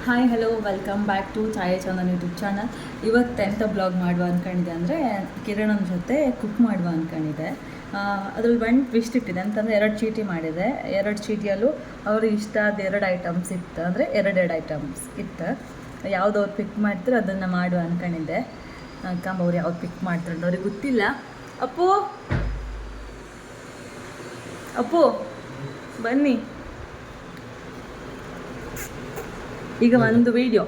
Hi hello welcome back to Chaya Chandan YouTube channel. ಇವತ್ತು ಎಂಥ blog ಮಾಡುವ ಅಂದ್ಕೊಂಡಿದ್ದೆ ಅಂದರೆ ಕಿರಣನ ಜೊತೆ ಕುಕ್ ಮಾಡುವ ಅಂದ್ಕೊಂಡಿದ್ದೆ. ಅದ್ರಲ್ಲಿ ಒಂದು ಟ್ವಿಸ್ಟ್ ಇಟ್ಟಿದೆ ಅಂತಂದರೆ 2 ಚೀಟಿ ಮಾಡಿದೆ. 2 ಚೀಟಿಯಲ್ಲೂ ಅವ್ರಿಗೆ ಇಷ್ಟ ಆದ 2 ಐಟಮ್ಸ್ ಇತ್ತು, ಅಂದರೆ ಎರಡೆರಡು ಐಟಮ್ಸ್ ಇತ್ತು. ಯಾವ್ದು ಅವ್ರು ಪಿಕ್ ಮಾಡ್ತಾರೆ ಅದನ್ನು ಮಾಡುವ ಅಂದ್ಕೊಂಡಿದ್ದೆ. ಕಂಬ ಅವ್ರು ಯಾವ್ದು ಪಿಕ್ ಮಾಡ್ತಾರೆ ಅವ್ರಿಗೆ ಗೊತ್ತಿಲ್ಲ. ಅಪ್ಪು ಅಪ್ಪು ಬನ್ನಿ, ಈಗ ಒಂದು ವಿಡಿಯೋ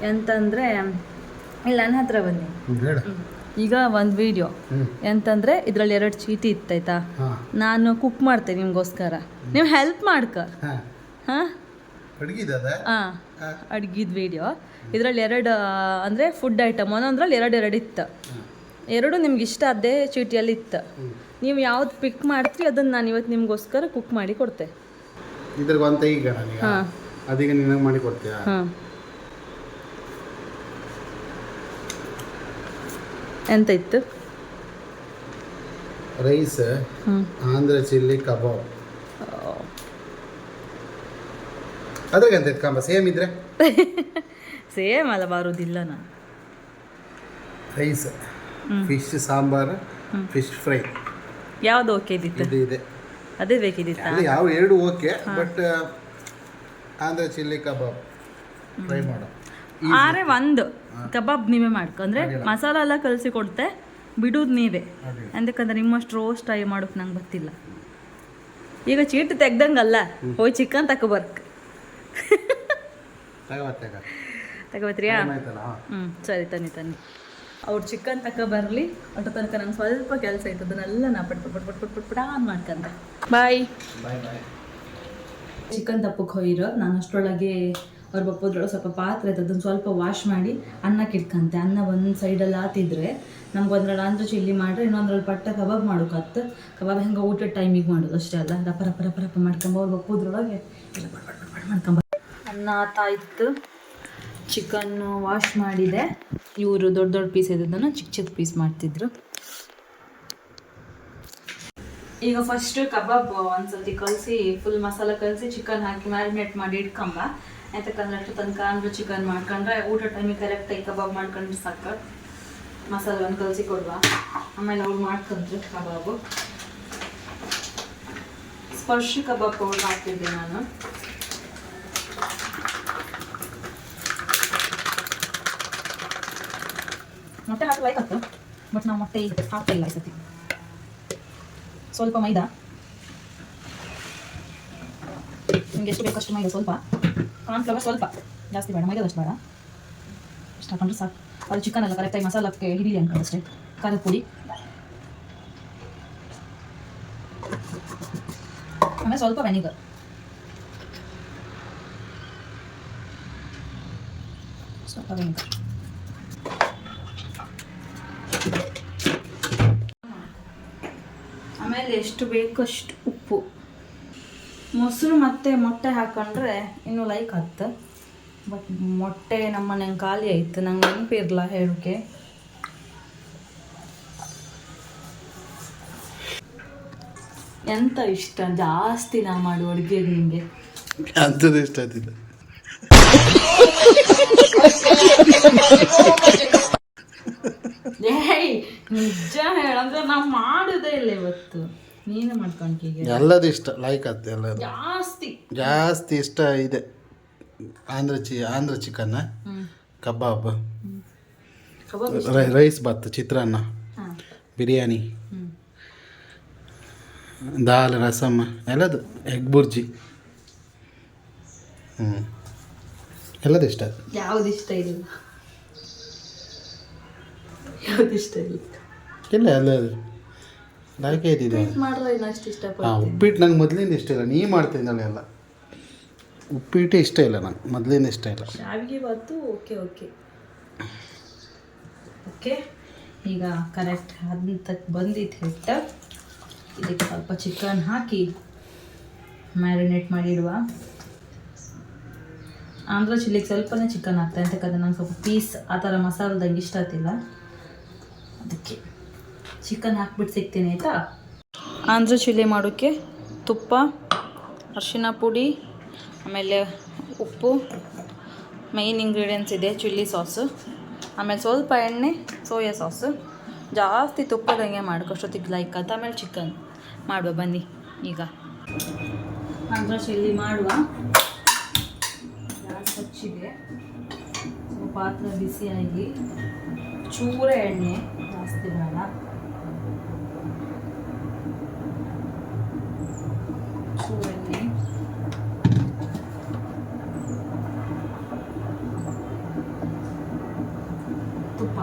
ಎಂತಂದರೆ ಇಲ್ಲ ನನ್ನ ಹತ್ರ ಬನ್ನಿ. ಈಗ ಒಂದು ವಿಡಿಯೋ ಎಂತಂದರೆ ಇದರಲ್ಲಿ 2 ಚೀಟಿ ಇತ್ತಾಯ್ತಾ, ನಾನು ಕುಕ್ ಮಾಡ್ತೇನೆ ನಿಮಗೋಸ್ಕರ, ನೀವು ಹೆಲ್ಪ್ ಮಾಡ್ಕ. ಹಾಂ ಅಡ್ಗಿದ ವಿಡಿಯೋ ಇದರಲ್ಲಿ 2 ಅಂದರೆ ಫುಡ್ ಐಟಮ್, ಒಂದೊಂದ್ರಲ್ಲಿ 2 ಇತ್ತು. 2 ನಿಮ್ಗೆ ಇಷ್ಟ ಅದೇ ಚೀಟಿಯಲ್ಲಿ ಇತ್ತು. ನೀವು ಯಾವ್ದು ಪಿಕ್ ಮಾಡ್ತೀರಿ ಅದನ್ನು ನಾನು ಇವತ್ತು ನಿಮಗೋಸ್ಕರ ಕುಕ್ ಮಾಡಿ ಕೊಡ್ತೆ. ಹಾಂ ಅದೀಗ ನೀನು ಮಾಡಿ ಕೊಡ್ತೀಯಾ? ಹಾಂ ಎಂತ ಇತ್ತು? ರೈಸ್, ಆಂಧ್ರ ಚಿಲ್ಲಿ ಕಬಾಬ್. ಅದ್ರಾಗ ಎಂತ ಇತ್ತು ಕಂಬ? ಸೇಮ್ ಇದ್ರೆ ಸೇಮ್ ಅಲ್ಲ, ಬರೋದಿಲ್ಲ. ನಾನು rice, fish sambar, fish fry. ಯಾವುದು ಓಕೆ ಇದ್ದಿತ್ತು? ಇದೆ ಅದೇ ಬೇಕಿದ್ದಿತ್ತ? ಯಾವ 2 okay, but Andhra chilli kebab fry ಮಾಡೋ. ಆರೆ ಒಂದು ಕಬಾಬ್ ನೀವೇ ಮಾಡ್ಕೊ, ಅಂದರೆ ಮಸಾಲ ಎಲ್ಲ ಕಲಸಿ ಕೊಡ್ತೆ, ಬಿಡೋದು ನೀವೇ. ಯಾಕಂದ್ರೆ ನಿಮ್ಮಷ್ಟು ರೋಸ್ಟ್ ಆಗಿ ಮಾಡೋಕೆ ನಂಗೆ ಗೊತ್ತಿಲ್ಲ. ಈಗ ಚೀಟಿ ತೆಗ್ದಂಗಲ್ಲ, ಹೋಯ್ ಚಿಕನ್ ತಗೋಬರ್ಕ್ ತಗೋಬತ್ರಿಯಾ? ಸರಿ, ತನ್ನಿ ಅವ್ರು ಚಿಕನ್ ಬರಲಿ. ಅಷ್ಟು ತನಕ ನಂಗೆ ಸ್ವಲ್ಪ ಕೆಲಸ ಇತ್ತು, ಅದನ್ನೆಲ್ಲ ನಾ ಪಟ್ ಮಾಡ್ಕೊಂಡೆ. ಬಾಯ್. ಚಿಕನ್ ತಪ್ಪಕ್ಕೆ ಹೋಗಿರೋ ನಾನು ಅಷ್ಟರೊಳಗೆ ಅವ್ರ ಬಪ್ಪದ್ರೊಳಗೆ ಸ್ವಲ್ಪ ಪಾತ್ರೆ ಇತ್ತು, ಅದನ್ನು ಸ್ವಲ್ಪ ವಾಶ್ ಮಾಡಿ ಅನ್ನಕ್ಕೆ ಇಟ್ಕಂತೆ. ಅನ್ನ ಒಂದು ಸೈಡಲ್ಲಿ ಆತಿದ್ರೆ ನಮ್ಗೆ ಒಂದ್ರಲ್ಲಿ ಆಂಧ್ರ ಚಿಲ್ಲಿ ಮಾಡ್ರೆ, ಇನ್ನೊಂದ್ರಲ್ಲಿ ಪಟ್ಟ ಕಬಾಬ್ ಮಾಡೋಕತ್ತು. ಕಬಾಬ್ ಹೆಂಗೆ ಊಟದ ಟೈಮಿಗೆ ಮಾಡೋದು ಅಷ್ಟೇ ಅಲ್ಲ, ರಪ ರಪ ರಪ ರಪ ಮಾಡ್ಕೊಂಬ ಅವ್ರ ಬಪ್ಪದ್ರೊಳಗೆ ಎಲ್ಲ ಮಾಡ್ಕೊಂಬ. ಅನ್ನ ಆತಾಯಿತು, ಚಿಕನ್ನು ವಾಶ್ ಮಾಡಿದೆ. ಇವರು ದೊಡ್ಡ ದೊಡ್ಡ ಪೀಸ್ ಇದ್ದದನ್ನು ಚಿಕ್ಕ ಚಿಕ್ಕ ಪೀಸ್ ಮಾಡ್ತಿದ್ರು. ಈಗ ಫಸ್ಟ್ ಕಬಾಬ್ ಒಂದ್ಸತಿ ಕಲಸಿ ಫುಲ್ ಮಸಾಲ ಕಲಸಿ ಚಿಕನ್ ಹಾಕಿ ಮ್ಯಾರಿನೇಟ್ ಮಾಡಿ ಇಟ್ಕೊಂಬ. ಯಾಕಂದ್ರೆ ಅಷ್ಟು ತನಕ ಅಂದ್ರೆ ಚಿಕನ್ ಮಾಡ್ಕೊಂಡ್ರೆ ಊಟ ಟೈಮಿಗೆ ಕರೆಕ್ಟಾಗಿ ಕಬಾಬ್ ಮಾಡ್ಕೊಂಡ್ರೆ ಸಾಕು. ಮಸಾಲವನ್ನು ಕಲಸಿ ಕೊಡುವ, ಆಮೇಲೆ ಅವ್ರು ಮಾಡ್ಕೊಂಡ್ರು ಕಬಾಬು. ಸ್ಪರ್ಶ ಕಬಾಬ್ ಪೌಡರ್ ಹಾಕ್ತಿದ್ದೆ ನಾನು. ಮೊಟ್ಟೆ ಹಾಕಲಾಯ್ತು, ಬಟ್ ನಾವು ಮೊಟ್ಟೆ ಹಾಕ್ತಾ ಇಲ್ಲ ಈ ಸತಿ. ಸ್ವಲ್ಪ ಮೈದಾ, ನಿಮ್ಗೆ ಎಷ್ಟು ಬೇಕಷ್ಟು ಮೈದಾ, ಸ್ವಲ್ಪ ಕಾರ್ನ್ಫ್ಲವರ್, ಸ್ವಲ್ಪ ಜಾಸ್ತಿ ಬೇಡ, ಮೈದಾದಷ್ಟು ಬೇಡ, ಇಷ್ಟು ಹಾಕೊಂಡ್ರೆ ಸಾಕು. ಅದು ಚಿಕನ್ ಎಲ್ಲ ಕರೆಕ್ಟಾಗಿ ಮಸಾಲಕ್ಕೆ ಹಿಡಿಲಿ ಅಂತ ಅಷ್ಟೇ. ಖಾರದ ಪುಡಿ, ಆಮೇಲೆ ಸ್ವಲ್ಪ ವೆನಿಗರ್, ಸ್ವಲ್ಪ ವೆನಿಗರ್. ಆಮೇಲೆ ಎಷ್ಟು ಬೇಕಷ್ಟು ಉಪ್ಪು, ಮೊಸರು ಮತ್ತು ಮೊಟ್ಟೆ ಹಾಕೊಂಡ್ರೆ ಇನ್ನೂ ಲೈಕ್ ಆಗುತ್ತೆ. ಬಟ್ ಮೊಟ್ಟೆ ನಮ್ಮ ಮನೆಗೆ ಖಾಲಿ ಆಯಿತು, ನಂಗೆ ನೆನಪಿರಲ್ಲ ಹೇಳೋಕ್ಕೆ. ಎಂತ ಇಷ್ಟ ಜಾಸ್ತಿ ನಾ ಮಾಡುವ ಅಡುಗೆ ನಿಮಗೆ? ಅಂಥದ್ದು ಇಷ್ಟ ಆಯ್ತಿಲ್ಲ. ಏಯ್ ನಿಜ ಹೇಳಂದ್ರೆ ನಾವು ಮಾಡೋದೇ ಇಲ್ಲ ಇವತ್ತು, ನೀನೇ ಮಾಡ್ಕೊಂಡೀಗ. ಎಲ್ಲದು ಇಷ್ಟ ಲೈಕ್ ಆಗುತ್ತೆ, ಎಲ್ಲದು ಜಾಸ್ತಿ ಇಷ್ಟ ಇದೆ. ಆಂಧ್ರ ಚಿಕನ್, ಕಬಾಬ್, ರೈಸ್ ಬಾತ್, ಚಿತ್ರಾನ್ನ, ಬಿರಿಯಾನಿ, ದಾಲ್, ರಸಮ್, ಎಲ್ಲದು, ಎಗ್ ಬುರ್ಜಿ, ಎಲ್ಲದು ಇಷ್ಟ. ಯಾವ್ದು ಇಷ್ಟ ಇಲ್ಲ? ಯಾವ್ದು ಇಷ್ಟ ಇಲ್ಲ? ಇಲ್ಲ, ಎಲ್ಲದು ಲೈಕ್ ಆಯ್ತಿದೆ. ಉಪ್ಪಿಟ್ಟು ನಂಗೆ ಮೊದಲಿಂದ ಇಷ್ಟ ಇಲ್ಲ, ನೀ ಮಾಡ್ತಿದ್ದಲ್ಲ ಎಲ್ಲ. ಉಪ್ಪಿಟ್ಟೆ ಇಷ್ಟ ಇಲ್ಲ ನಂಗೆ, ಮೊದಲಿಂದ ಇಷ್ಟ ಇಲ್ಲ. ಶಾವಿಗೆ ಬಾತು ಓಕೆ ಓಕೆ ಓಕೆ. ಈಗ ಕರೆಕ್ಟ್ ಹಂತಕ್ಕೆ ಬಂದಿದ್ದು ಹಿಟ್ಟು. ಇದಕ್ಕೆ ಸ್ವಲ್ಪ ಚಿಕನ್ ಹಾಕಿ ಮ್ಯಾರಿನೇಟ್ ಮಾಡಿಡುವ. ಆಂಧ್ರ ಚಿಲ್ಲಿಗೆ ಸ್ವಲ್ಪನೇ ಚಿಕನ್ ಹಾಕ್ತಾ, ಯಾಕಂದ್ರೆ ನಂಗೆ ಸ್ವಲ್ಪ ಪೀಸ್ ಆ ಥರ ಮಸಾಲದಂಗೆ ಇಷ್ಟ ಆಗ್ತಿಲ್ಲ, ಅದಕ್ಕೆ ಚಿಕನ್ ಹಾಕ್ಬಿಟ್ಟು ಸಿಗ್ತೀನಿ ಆಯಿತಾ. ಆಂಧ್ರ ಚಿಲ್ಲಿ ಮಾಡೋಕ್ಕೆ ತುಪ್ಪ, ಅರಿಶಿನ ಪುಡಿ, ಆಮೇಲೆ ಉಪ್ಪು, ಮೈನ್ ಇಂಗ್ರೀಡಿಯೆಂಟ್ಸ್ ಇದೆ ಚಿಲ್ಲಿ ಸಾಸು, ಆಮೇಲೆ ಸ್ವಲ್ಪ ಎಣ್ಣೆ, ಸೋಯಾ ಸಾಸು, ಜಾಸ್ತಿ ತುಪ್ಪದಂಗೆ ಮಾಡ್ಕೊಷ್ಟೊತ್ತಿಗೆ ಲೈಕ್ ಆಯ್ತು. ಆಮೇಲೆ ಚಿಕನ್ ಮಾಡುವ ಬನ್ನಿ ಈಗ. ಆಂಧ್ರ ಚಿಲ್ಲಿ ಮಾಡುವ. ಗ್ಯಾಸ್ ಹಚ್ಚಿದೆ, ಸ್ವಲ್ಪ ಪಾತ್ರೆ ಬಿಸಿಯಾಗಿ ಚೂರ ಎಣ್ಣೆ, ಜಾಸ್ತಿ ಬೇಡ, ಚೂರ ಎಣ್ಣೆ, ತುಪ್ಪ,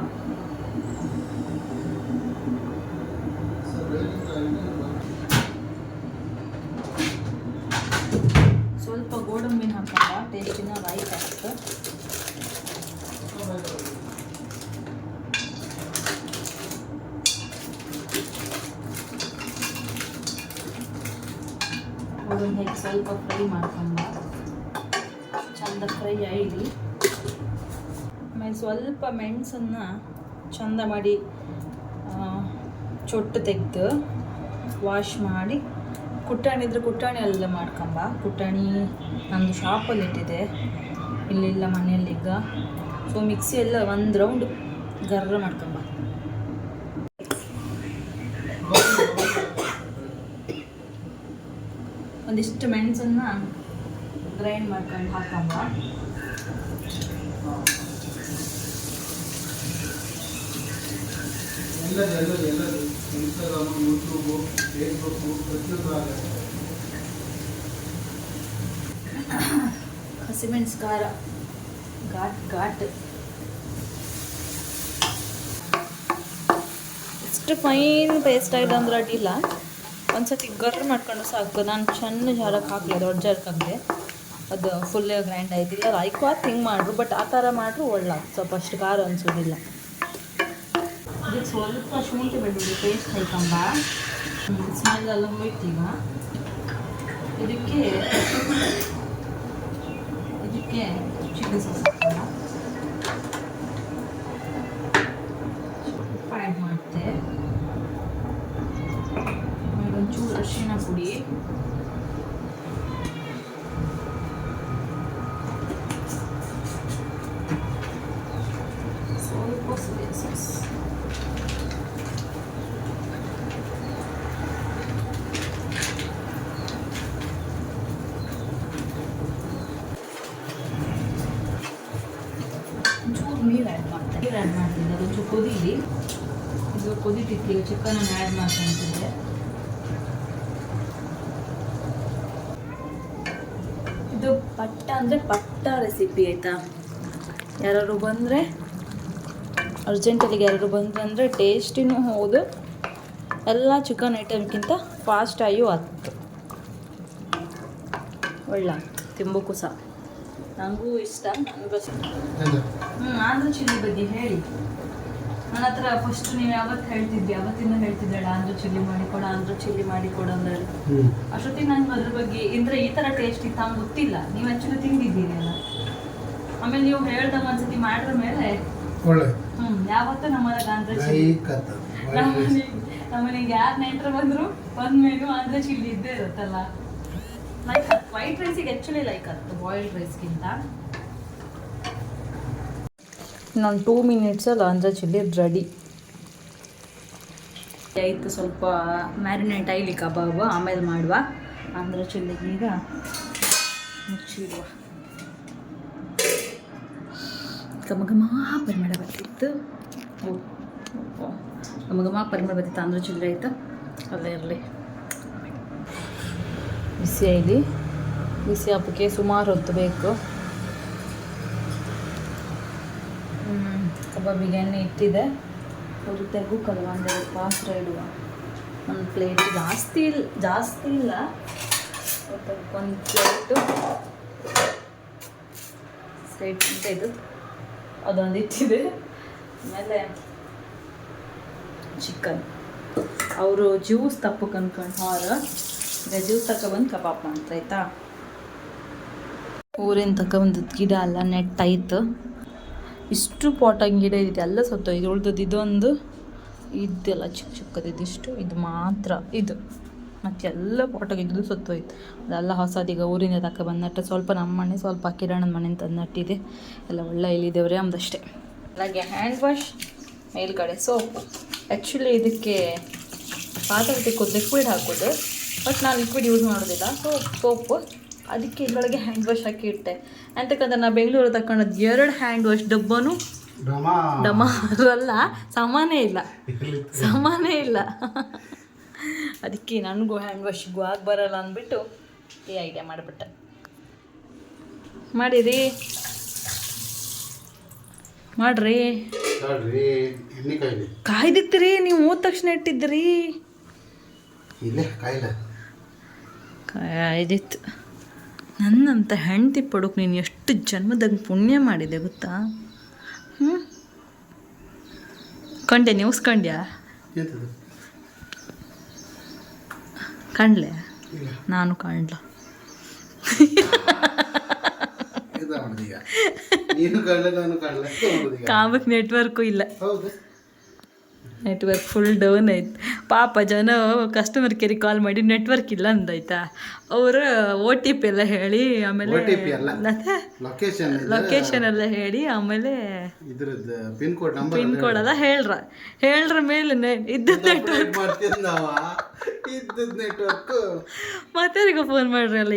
ಸ್ವಲ್ಪ ಗೋಡಂಬಿನ ಹಾಕಲ್ಲ, ಟೇಸ್ಟಿನ ರೈಟ್ ಆಗ್ತದೆ. ಗೋಡಂಬಿ ಹಾಕಿ ಸ್ವಲ್ಪ ಫ್ರೈ ಮಾಡ್ಕೊಂಡ, ಚಂದ ಫ್ರೈ ಆಗಿ. ಆಮೇಲೆ ಸ್ವಲ್ಪ ಮೆಣಸನ್ನು ಚಂದ ಮಾಡಿ ಚೊಟ್ಟು ತೆಗೆದು ವಾಶ್ ಮಾಡಿ, ಕುಟ್ಟಾಣಿ ಇದ್ರೆ ಕುಟ್ಟಾಣಿ ಎಲ್ಲ ಮಾಡ್ಕೊಂಬ. ಕುಟ್ಟಾಣಿ ನಮ್ಮದು ಶಾಪಲ್ಲಿ ಇಟ್ಟಿದೆ, ಇಲ್ಲಿಲ್ಲ ಮನೆಯಲ್ಲೀಗ. ಸೊ ಮಿಕ್ಸಿ ಎಲ್ಲ ಒಂದು ರೌಂಡ್ ಗರ್ರ ಮಾಡ್ಕೊಂಬ. ಒಂದಿಷ್ಟು ಮೆಣಸನ್ನು ಗ್ರೈಂಡ್ ಮಾಡ್ಕೊಂಡು ಹಾಕೊಂಬ. ಹಸಿಮೆಣಸು ಖಾರ ಘಾಟ್ ಎಷ್ಟು ಫೈನ್ ಪೇಸ್ಟ್ ಆಗಿದೆ ಅಂದ್ರೆ ಅಡ್ಡಿಲ್ಲ, ಒಂದ್ಸತಿ ಗರ್ರ ಮಾಡ್ಕೊಂಡು ಸಾಕು. ನಾನು ಸಣ್ಣ ಜಾರಕ್ಕೆ ಹಾಕಲಿ, ದೊಡ್ಡ ಜಾರಕ್ಕೆ ಹಾಕಿದೆ, ಅದು ಫುಲ್ ಗ್ರೈಂಡ್ ಆಯ್ತಿಲ್ಲ. ಲೈಕ್ ಹಿಂಗೆ ಮಾಡ್ರು, ಬಟ್ ಆ ಥರ ಮಾಡ್ರು ಒಳ್ಳೆ ಸ್ವಲ್ಪ ಅಷ್ಟು ಖಾರ ಅನಿಸೋದಿಲ್ಲ. ಇದಕ್ಕೆ ಸ್ವಲ್ಪ ಶುಂಠಿ ಬೆಳ್ಳುಳ್ಳಿ ಪೇಸ್ಟ್ ಹಾಕೊಂಬ. ಸ್ಮೆಲ್ ಎಲ್ಲ ಹೋಯ್ತೀಗ. ಇದಕ್ಕೆ ಚಿಲ್ಲಿ ಸಾಸ್ ಹಾಕೋಣ, ಉಪ್ಪು ಆ್ಯಡ್ ಮಾಡ್ತೆ. ಆಮೇಲೆ ಒಂಚೂರು ಅರಿಶಿಣ ಪುಡಿ, ಸ್ವಲ್ಪ ಸೋಯಾ ಸಾಸ್, ನೀರು ಆ್ಯಡ್ ಮಾಡ್ತಿದ್ದೆ. ಅದೊಂಚೂರು ಕುದೀಲಿ, ಇದು ಕುದೀತಿತ್ತು. ಈಗ ಚಿಕನನ್ನು ಆ್ಯಡ್ ಮಾಡ್ಕೊಂತಿದ್ದೆ. ಇದು ಪಟ್ಟ ಅಂದರೆ ಪಟ್ಟ ರೆಸಿಪಿ ಆಯಿತಾ. ಯಾರು ಬಂದರೆ ಅರ್ಜೆಂಟಲ್ಲಿಗೆ ಯಾರು ಬಂದರೆ ಅಂದರೆ ಟೇಸ್ಟಿನೂ ಹೌದು, ಎಲ್ಲ ಚಿಕನ್ ಐಟಮ್ಗಿಂತ ಫಾಸ್ಟಾಗಿಯೂ ಆಗ್ತು, ಒಳ್ಳೆ ತಿಂಬಕ್ಕೂ ಸಹ. ನನಗೂ ಇಷ್ಟ. ಆಂಧ್ರ ಚಿಲ್ಲಿ ಬಗ್ಗೆ ಹೇಳಿ. ನನ್ನ ಹತ್ರ ಫಸ್ಟ್ ನೀವು ಯಾವತ್ತು ಹೇಳ್ತಿದ್ವಿ, ಅವತ್ತಿಂದ ಹೇಳ್ತಿದ್ದಾಳೆ ಆಂಧ್ರ ಚಿಲ್ಲಿ ಮಾಡಿಕೊಡ, ಆಂಧ್ರ ಚಿಲ್ಲಿ ಮಾಡಿಕೊಡ ಅಂದ್ರೆ. ಅಷ್ಟೊತ್ತಿಗೆ ನಂಗೆ ಅದ್ರ ಬಗ್ಗೆ ಅಂದರೆ ಈ ಥರ ಟೇಸ್ಟ್ ಇತ್ತು ಹಂಗೆ ಗೊತ್ತಿಲ್ಲ. ನೀವು ಆ್ಯಕ್ಚುಲಿ ತಿಂದಿದ್ದೀರಿ ಅಲ್ಲ. ಆಮೇಲೆ ನೀವು ಹೇಳ್ದಾಗ ಒಂದ್ಸತಿ ಮಾಡಿದ ಮೇಲೆ ಯಾವತ್ತೂ ನಮ್ಮನೆಗೆ ಆಂಧ್ರ ಚಿಲ್ಲಿ, ನಮ್ಮನೆಗೆ ಯಾರು ನೆಂಟರು ಬಂದರು ಬಂದ್ಮೇಲೂ ಆಂಧ್ರ ಚಿಲ್ಲಿ ಇದ್ದೇ ಇರುತ್ತಲ್ಲ. ಲೈಕ್ ವೈಟ್ ರೈಸಿಗೆ ಆ್ಯಕ್ಚುಲಿ ಲೈಕ್ ಆಗ್ತದೆ ಬಾಯ್ಲ್ಡ್ ರೈಸ್ಗಿಂತ. ಇನ್ನೊಂದು 2 ಮಿನಿಟ್ಸಲ್ಲಿ ಆಂಧ್ರ ಚಿಲ್ಲಿ ರೆಡಿ ಆಯಿತು. ಸ್ವಲ್ಪ ಮ್ಯಾರಿನೇಟ್ ಆಗಲಿ ಕಬಾಬು, ಆಮೇಲೆ ಮಾಡುವ ಆಂಧ್ರ ಚಿಲ್ಲಿಗೆ. ಈಗ ಮುಚ್ಚಿಡುವ. ಘಮ ಪರಿಮಳ ಬರ್ತಿತ್ತು, ಘಮ ಪರಿಮಳ ಬರ್ತಿತ್ತು. ಆಂಧ್ರ ಚಿಲ್ಲಿ ಆಯಿತು, ಅಲ್ಲೇ ಇರಲಿ. ಬಿಸಿ ಆಯ್ಲಿ, ಬಿಸಿ ಹಬ್ಬಕ್ಕೆ ಸುಮಾರು ಹೊತ್ತು ಬೇಕು. ಕಬಾಬಿಗೆ ಎಣ್ಣೆ ಇಟ್ಟಿದೆ, ಒಂದು ತೆಗುಕಲ್ವ, ಒಂದೆರಡು ಪಾತ್ರೆ ಇಡುವ. ಒಂದು ಪ್ಲೇಟ್ ಜಾಸ್ತಿ ಇಲ್ಲ, ಒಂದು ಪ್ಲೇಟು ಸೈಡ್ ಇದು ಅದೊಂದು ಇಟ್ಟಿದೆ. ಆಮೇಲೆ ಚಿಕನ್ ಅವರು ಜ್ಯೂಸ್ ತಪ್ಪಕ್ಕೆ ಅನ್ಕೊಂಡು ಈಗ ಜ್ಯೂಸ್ ತಗೊಬಂದು ಕಬಾಬ್ ಮಾಡ್ತಾಯ್ತಾ. ಊರಿನ ತಗೊಬಂದದ್ದು ಗಿಡ ಅಲ್ಲ, ನೆಟ್ ಆಯ್ತು. ಇಷ್ಟು ಪಾಟಂಗೆ ಗಿಡ ಇದೆ, ಎಲ್ಲ ಸತ್ತೋಯ್ತು. ಉಳ್ದದ್ದು ಇದೊಂದು, ಇದೆಲ್ಲ ಚಿಕ್ಕ ಚಿಕ್ಕದಿದಿಷ್ಟು, ಇದು ಮಾತ್ರ. ಇದು ಮತ್ತೆಲ್ಲ ಪೋಟೋಗಿದ್ದು ಸುತ್ತೋಯ್ತು. ಅದೆಲ್ಲ ಹೊಸದೀಗ ಊರಿಂದ ತಕ್ಕ ಬಂದಟ್ಟ ಸ್ವಲ್ಪ ನಮ್ಮ ಮನೆ ಸ್ವಲ್ಪ ಕಿರಣದ ಮನೆ ಅಂತ ನಟ್ಟಿದೆ. ಎಲ್ಲ ಒಳ್ಳೆ ಇಲ್ಲಿದ್ದೇವ್ರೆ ಅಂದಷ್ಟೇ. ಹಾಗೆ ಹ್ಯಾಂಡ್ ವಾಶ್, ಮೇಲ್ಗಡೆ ಸೋಪು. ಆ್ಯಕ್ಚುಲಿ ಇದಕ್ಕೆ ಪಾತ್ರೆ ತಿಕ್ಕೋದು ಲಿಕ್ವಿಡ್ ಹಾಕೋದು, ಬಟ್ ನಾನು ಲಿಕ್ವಿಡ್ ಯೂಸ್ ಮಾಡೋದಿಲ್ಲ. ಸೋಪು ಅದಕ್ಕೆ ಇದರೊಳಗೆ ಹ್ಯಾಂಡ್ ವಾಶ್ ಹಾಕಿ ಇಟ್ಟೆ. ಅಂತಕ್ಕಂದ್ರೆ ನಾನು ಬೆಂಗಳೂರು ತಗೊಂಡದ್ದು 2 ಹ್ಯಾಂಡ್ ವಾಶ್ ಡಬ್ಬನೂ ಡಮಾರಲ್ಲ, ಸಮಾನೇ ಇಲ್ಲ. ಅದಕ್ಕೆ ನನಗೂ ಹ್ಯಾಂಡ್ ವಾಶಿಗೂ ಆಗಿ ಬರಲ್ಲ ಅಂದ್ಬಿಟ್ಟು ಈ ಐಡಿಯಾ ಮಾಡಿಬಿಟ್ಟೆ. ಮಾಡ್ರಿ ಕಾಯ್ದಿತ್ತೀರಿ ನೀವು ಹೋದ ತಕ್ಷಣ ಇಟ್ಟಿದ್ರಿ. ಕಾಯ್ದಿತ್ತು. ನನ್ನಂತ ಹೆಂಡತಿ ಪಡೋಕೆ ನೀನು ಎಷ್ಟು ಜನ್ಮದಾಗ ಪುಣ್ಯ ಮಾಡಿದೆ ಗೊತ್ತಾ? ಕಂಡೆ ನ್ಯೂಸ್ ಕಂಡ್ಯಾ? ಕಂಡ್ಲೆ ನಾನು ಕಾಣ್ಲ. ಕಾಮಕ್ಕೆ ನೆಟ್ವರ್ಕು ಇಲ್ಲ, ನೆಟ್ವರ್ಕ್ ಫುಲ್ ಡೌನ್ ಆಯ್ತು. ಪಾಪ ಜನ ಕಸ್ಟಮರ್ ಕೇರಿಗೆ ಕಾಲ್ ಮಾಡಿ ನೆಟ್ವರ್ಕ್ ಇಲ್ಲ ಅಂದಾಯ್ತಾ. ಅವರು OTP ಎಲ್ಲ ಹೇಳಿ ಆಮೇಲೆ ಲೊಕೇಶನ್ ಎಲ್ಲ ಹೇಳಿ ಆಮೇಲೆ ಪಿನ್ ಕೋಡ್ ಎಲ್ಲ ಹೇಳ್ರ ಮೇಲೆ ಇದ್ದದ್ದು ನೆಟ್ವರ್ಕ್ ಮತ್ತೆ ಫೋನ್ ಮಾಡ್ರಲ್ಲ.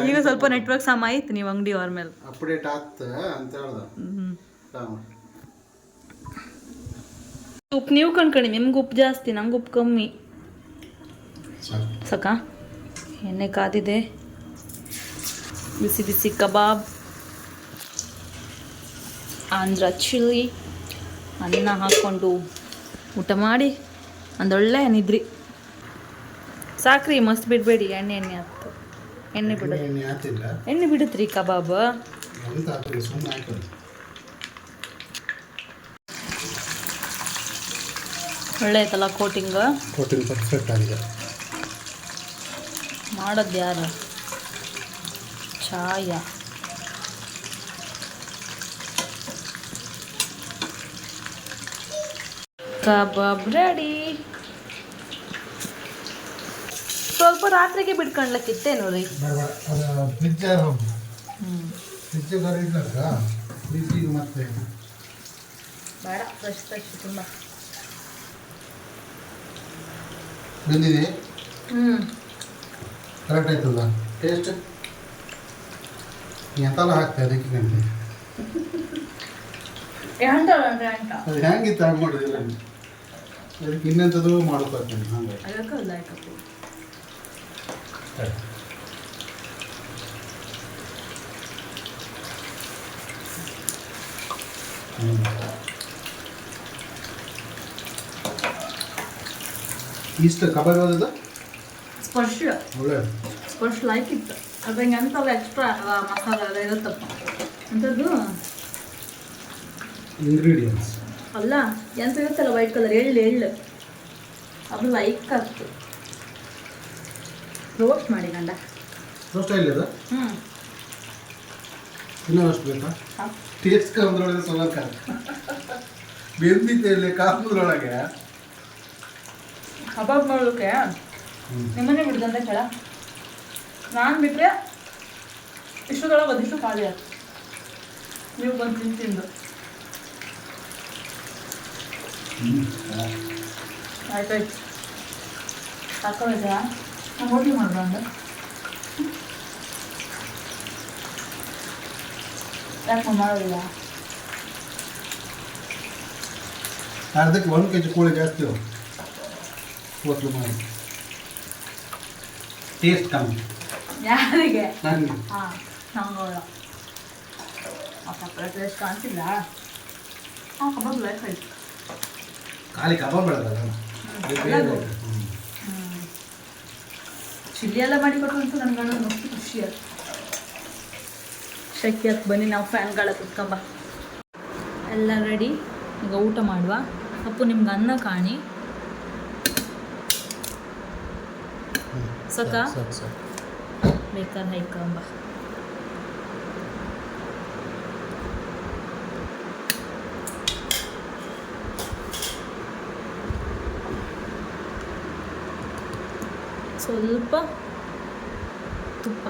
ಈಗ ಸ್ವಲ್ಪ ನೆಟ್ವರ್ಕ್ ಸಮ ಆಯ್ತು, ನೀವು ಅಂಗಡಿ ಅವ್ರ ಮೇಲೆ ಅಪ್ಡೇಟ್ ಆಗ್ತ ಅಂತ ಹೇಳ್ದ. ಉಪ್ಪು ನೀವು ಕಣ್ಕಣಿ, ನಿಮ್ಗೆ ಉಪ್ಪು ಜಾಸ್ತಿ, ನಂಗೆ ಉಪ್ಪು ಕಮ್ಮಿ. ಸಾಕಾ? ಎಣ್ಣೆ ಕಾದಿದೆ, ಬಿಸಿ ಬಿಸಿ ಕಬಾಬ್, ಆಂಧ್ರ ಚಿಲ್ಲಿ, ಅನ್ನ ಹಾಕ್ಕೊಂಡು ಊಟ ಮಾಡಿ ಒಂದೊಳ್ಳೆ ನಿದ್ರಿ. ಸಾಕ್ರಿ, ಮಸ್ತ್ ಬಿಡಬೇಡಿ, ಎಣ್ಣೆ ಹತ್ತು. ಎಣ್ಣೆ ಬಿಡುತ್ರಿ ಕಬಾಬ್. ಒಳ್ಳೆ ಐತಲ್ಲ ಕೋಟಿಂಗ್ ಪರ್ಫೆಕ್ಟ್ ಆಗಿದೆ. ಮಾಡೋದು ಯಾರು? ಛಾಯ. Kebab ready. ಸ್ವಲ್ಪ ರಾತ್ರಿಗೆ ಬಿಡ್ಕೊಂಡ್ಲಕ್ಕಿತ್ತೇನು ರೀ? ಬೇಡ, ಫ್ರೆಶ್ ತುಂಬ ಬಂದಿದೆ. ಕರೆಕ್ಟ್ ಆಯ್ತಲ್ಲ ಟೇಸ್ಟ್? ಎಂತೆಲ್ಲ ಹಾಕ್ತಾ ಅದಕ್ಕೆ ಗಂಟೆ ಅದು ಹೆಂಗಿತ್ತು ಹಾಗೆ ಮಾಡೋದಿಲ್ಲ. ಅದಕ್ಕೆ ಇನ್ನೆಂಥದ್ದು ಮಾಡ್ಕೊಳ್ತೀನಿ ಹಂಗೆ. ಇಷ್ಟು ಕಬಾಬ್ ಯಾವ್ದು? ಸ್ಪರ್ಶ. ಒಳ್ಳೆ ಸ್ಪರ್ಶ ಲೈಕ್ ಇತ್ತು. ಅದಂಗೆ ಅಂತಲ್ಲ ಎಕ್ಸ್ಟ್ರಾ ಮಸಾಲೆ ಎಲ್ಲ ಇರುತ್ತಪ್ಪ ಅಂಥದ್ದು ಇಂಗ್ರೀಡಿಯೆಂಟ್ಸ್ ಅಲ್ಲ, ಎಂತ ಇರುತ್ತಲ್ಲ ವೈಟ್ ಕಲರ್ ಎಳ್ಳು ಅದು ಲೈಕ್ ಆಗ್ತು. ರೋಸ್ಟ್ ಮಾಡಿ ಗಂಡ. ರೋಸ್ಟ್ ಆಗಿಲ್ಲ? ಇನ್ನೂ ರೋಸ್ಟ್ ಬೇಕಾ? ಟೇಸ್ಟ್ ಕಮ್ಮದ್ರೊಳಗೆ ಸ್ವಲ್ಪ ಬೆಂದಿದ್ದೆ ಕಾಮದ್ರೊಳಗೆ ಕಬಾಬ್ ಮಾಡೋಕ್ಕೆ ನಿಮ್ಮನ್ನೇ ಬಿಡ್ದಂತೆ ಕೆಳ. ನಾನು ಬಿಟ್ಟರೆ ಇಷ್ಟೊಳಗೆ ಅದಿಷ್ಟು ಖಾಲಿ ಆಯ್ತು. ನೀವು ಬಂದು ತಿಂದು ಆಯ್ತಾಯ್ತು. ಸಾಕಾಯ್ತಾ? ನಾವು ಹೋಟ್ಲಿ ಮಾಡ್ಬಂದು ಯಾಕೆ ಮಾಡೋದಿಲ್ಲ? ಅರ್ಧಕ್ಕೆ 1 kg ಕೋಳಿ ಜಾಸ್ತಿ ಹೋಟ್ಲು ಮಾಡಿ ಟೇಸ್ಟ್ ಕಮ್ಮಿ. ಯಾರಿಗೆ? ನನಗೆ. ಹಾಂ, ನಂಗೆ ಸಪ್ರೇಟ್ ಟೇಸ್ಟ್ ಕಾಣ್ತಿಲ್ಲ. ಕಬಾಬ್ ಲೈಫ್ ಆಯ್ತು. ಖಾಲಿ ಕಬಾಬ್ ಬೆಳೆದಲ್ಲ, ಚಿಲ್ಲಿ ಎಲ್ಲ ಮಾಡಿ ಕೊಟ್ಟಂತೂ ನನಗೆ ಮಸ್ತ್ ಖುಷಿ ಆಯ್ತು. ಶಕ್ತಿ ಆಯ್ತು. ಬನ್ನಿ ನಾವು ಫ್ಯಾನ್ಗಳ ಕುತ್ಕೊಂಬ. ಎಲ್ಲ ರೆಡಿ, ಈಗ ಊಟ ಮಾಡುವ. ಅಪ್ಪು ನಿಮ್ಗೆ ಅನ್ನ ಕಾಣಿ ಸಕ ಬೇಕಾದ್ರೆ ಹೈಕಂಬ. ಸ್ವಲ್ಪ ತುಪ್ಪ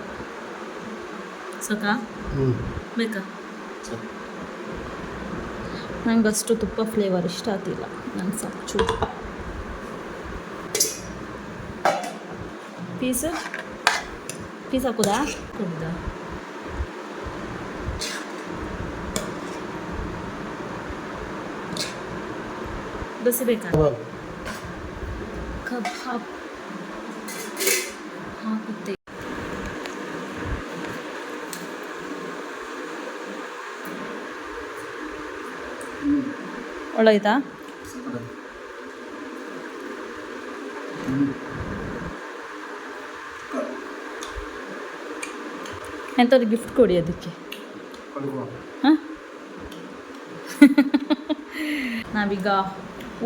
ಸಾಕಾ ಹ್ಞೂ ಬೇಕಾ? ನಂಗೆ ಅಷ್ಟು ತುಪ್ಪ ಫ್ಲೇವರ್ ಇಷ್ಟ ಆಗ್ತಿಲ್ಲ. ನಂಗೆ ಸಾಕು ಚೂರು ಪೀಸ್ ಹಾಕೋದಾ? ಹೌದಾ? ಬಸಿಬೇಕಾ? ಕಬಾಬ್ ಹಾಕುತ್ತೆ. ಒಳ್ಳಾಯ್ತಾ? ಎಂಥವ್ರಿಗೆ ಗಿಫ್ಟ್ ಕೊಡಿ ಅದಕ್ಕೆ. ಹಾಂ ನಾವೀಗ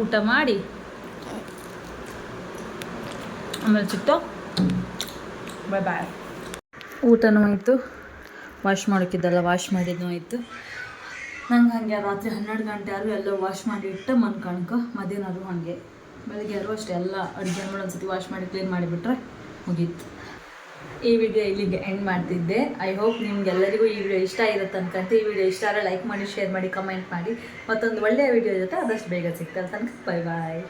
ಊಟ ಮಾಡಿ ಆಮೇಲೆ ಸಿಗ್ತೋ. ಬಾಯ್ ಬಾಯ್. ಊಟನೂ ಆಯಿತು, ವಾಶ್ ಮಾಡೋಕ್ಕಿದ್ದಲ್ಲ ವಾಶ್ ಮಾಡಿದ್ದು ಆಯಿತು. ನಂಗೆ ಹಾಗೆ ರಾತ್ರಿ 12 ಗಂಟೆ ಆದರೂ ಎಲ್ಲ ವಾಶ್ ಮಾಡಿ ಇಟ್ಟು ಮನ್ಕಣ್ಕ ಮಧ್ಯಾಹ್ನ ಹಾಗೆ ಬೆಳಗ್ಗೆ ಅಷ್ಟೇ ಎಲ್ಲ ಅಡುಗೆ ಮಾಡಿ ಒಂದ್ಸತಿ ವಾಶ್ ಮಾಡಿ ಕ್ಲೀನ್ ಮಾಡಿಬಿಟ್ರೆ ಮುಗೀತು. ಈ ವಿಡಿಯೋ ಇಲ್ಲಿಗೆ ಎಂಡ್ ಮಾಡ್ತಿದ್ದೆ. ಐ ಹೋಪ್ ನಿಮ್ಗೆಲ್ಲರಿಗೂ ಈ ವಿಡಿಯೋ ಇಷ್ಟ ಇರುತ್ತೆ ಅನ್ಕಂತ. ಈ ವಿಡಿಯೋ ಇಷ್ಟ ಆದರೆ ಲೈಕ್ ಮಾಡಿ, ಶೇರ್ ಮಾಡಿ, ಕಮೆಂಟ್ ಮಾಡಿ. ಮತ್ತೊಂದು ಒಳ್ಳೆಯ ವಿಡಿಯೋ ಜೊತೆ ಆದಷ್ಟು ಬೇಗ ಸಿಗ್ತಾರೆ ತನಕ. ಬಾಯ್ ಬಾಯ್.